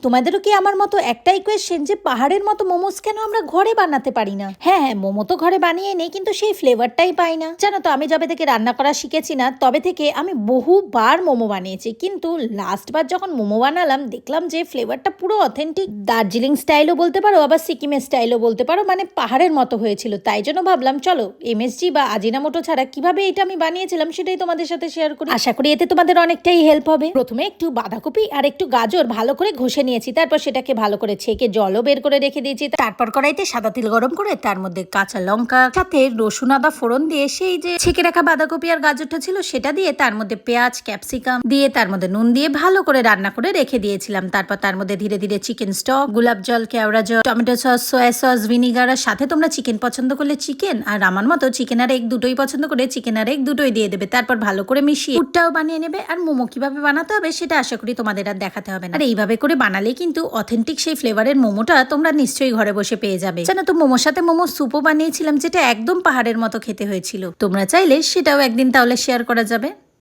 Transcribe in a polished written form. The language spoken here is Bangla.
তোমাদেরও কি আমার মতো একটাই কোয়েশ্চেন যে পাহাড়ের মতো মোমোস কেন আমরা ঘরে বানাতে পারি না? হ্যাঁ হ্যাঁ, মোমো তো ঘরে বানিয়ে নেই, কিন্তু সেই ফ্লেভারটাই পাই না। জানো তো, আমি যবে থেকে রান্না করা শিখেছি না, তবে থেকে আমি বহুবার মোমো বানিয়েছি, কিন্তু লাস্ট বার যখন মোমো বানালাম দেখলাম যে ফ্লেভারটা পুরো অথেন্টিক দার্জিলিং স্টাইলও বলতে পারো, আবার সিকিমের স্টাইলও বলতে পারো, মানে পাহাড়ের মতো হয়েছিল। তাই জন্য ভাবলাম চলো এমএসজি বা আজিনামোটো ছাড়া কিভাবে এটা আমি বানিয়েছিলাম সেটাই তোমাদের সাথে শেয়ার করি। আশা করি এতে তোমাদের অনেকটাই হেল্প হবে। প্রথমে একটু বাঁধাকপি আর একটু গাজর ভালো করে ঘষে নিয়েছি, তারপর সেটাকে ভালো করে ছেঁকে জলও বের করে রেখে দিয়েছি। তারপর কড়াইতে সাদা তেল গরম করে তার মধ্যে কাঁচা লঙ্কা সাথে রসুন আদা ফোড়ন দিয়ে সেই যে ছেঁকে রাখা বাঁধাকপি আর গাজরটা ছিল সেটা দিয়ে তার মধ্যে পেঁয়াজ ক্যাপসিকাম দিয়ে তার মধ্যে নুন দিয়ে ভালো করে রান্না করে রেখে দিয়েছিলাম। তারপর তার মধ্যে ধীরে ধীরে চিকেন স্টক, গোলাপ জল, কেওড়া জল, tomato sauce, soya sauce, vinegar, আর সাথে তোমরা চিকেন পছন্দ করলে চিকেন, আর আমার মতো চিকেন আর এগ দুটোই পছন্দ করে চিকেন আর এগ দুটোই দিয়ে দেবে। তারপর ভালো করে মিশিয়ে পুরটাও বানিয়ে নেবে। আর মোমো কিভাবে বানাতে হবে সেটা আশা করি তোমাদের আর দেখাতে হবে না। আর এইভাবে করে বানালেই কিন্তু অথেন্টিক সেই ফ্লেভারের মোমোটা তোমরা নিশ্চয়ই ঘরে বসে পেয়ে যাবে। জানো তো, মোমোর সাথে মোমো স্যুপও বানিয়েছিলাম, যেটা একদম পাহাড়ের মতো খেতে হয়েছিল। তোমরা চাইলে সেটাও একদিন তাহলে শেয়ার করা যাবে।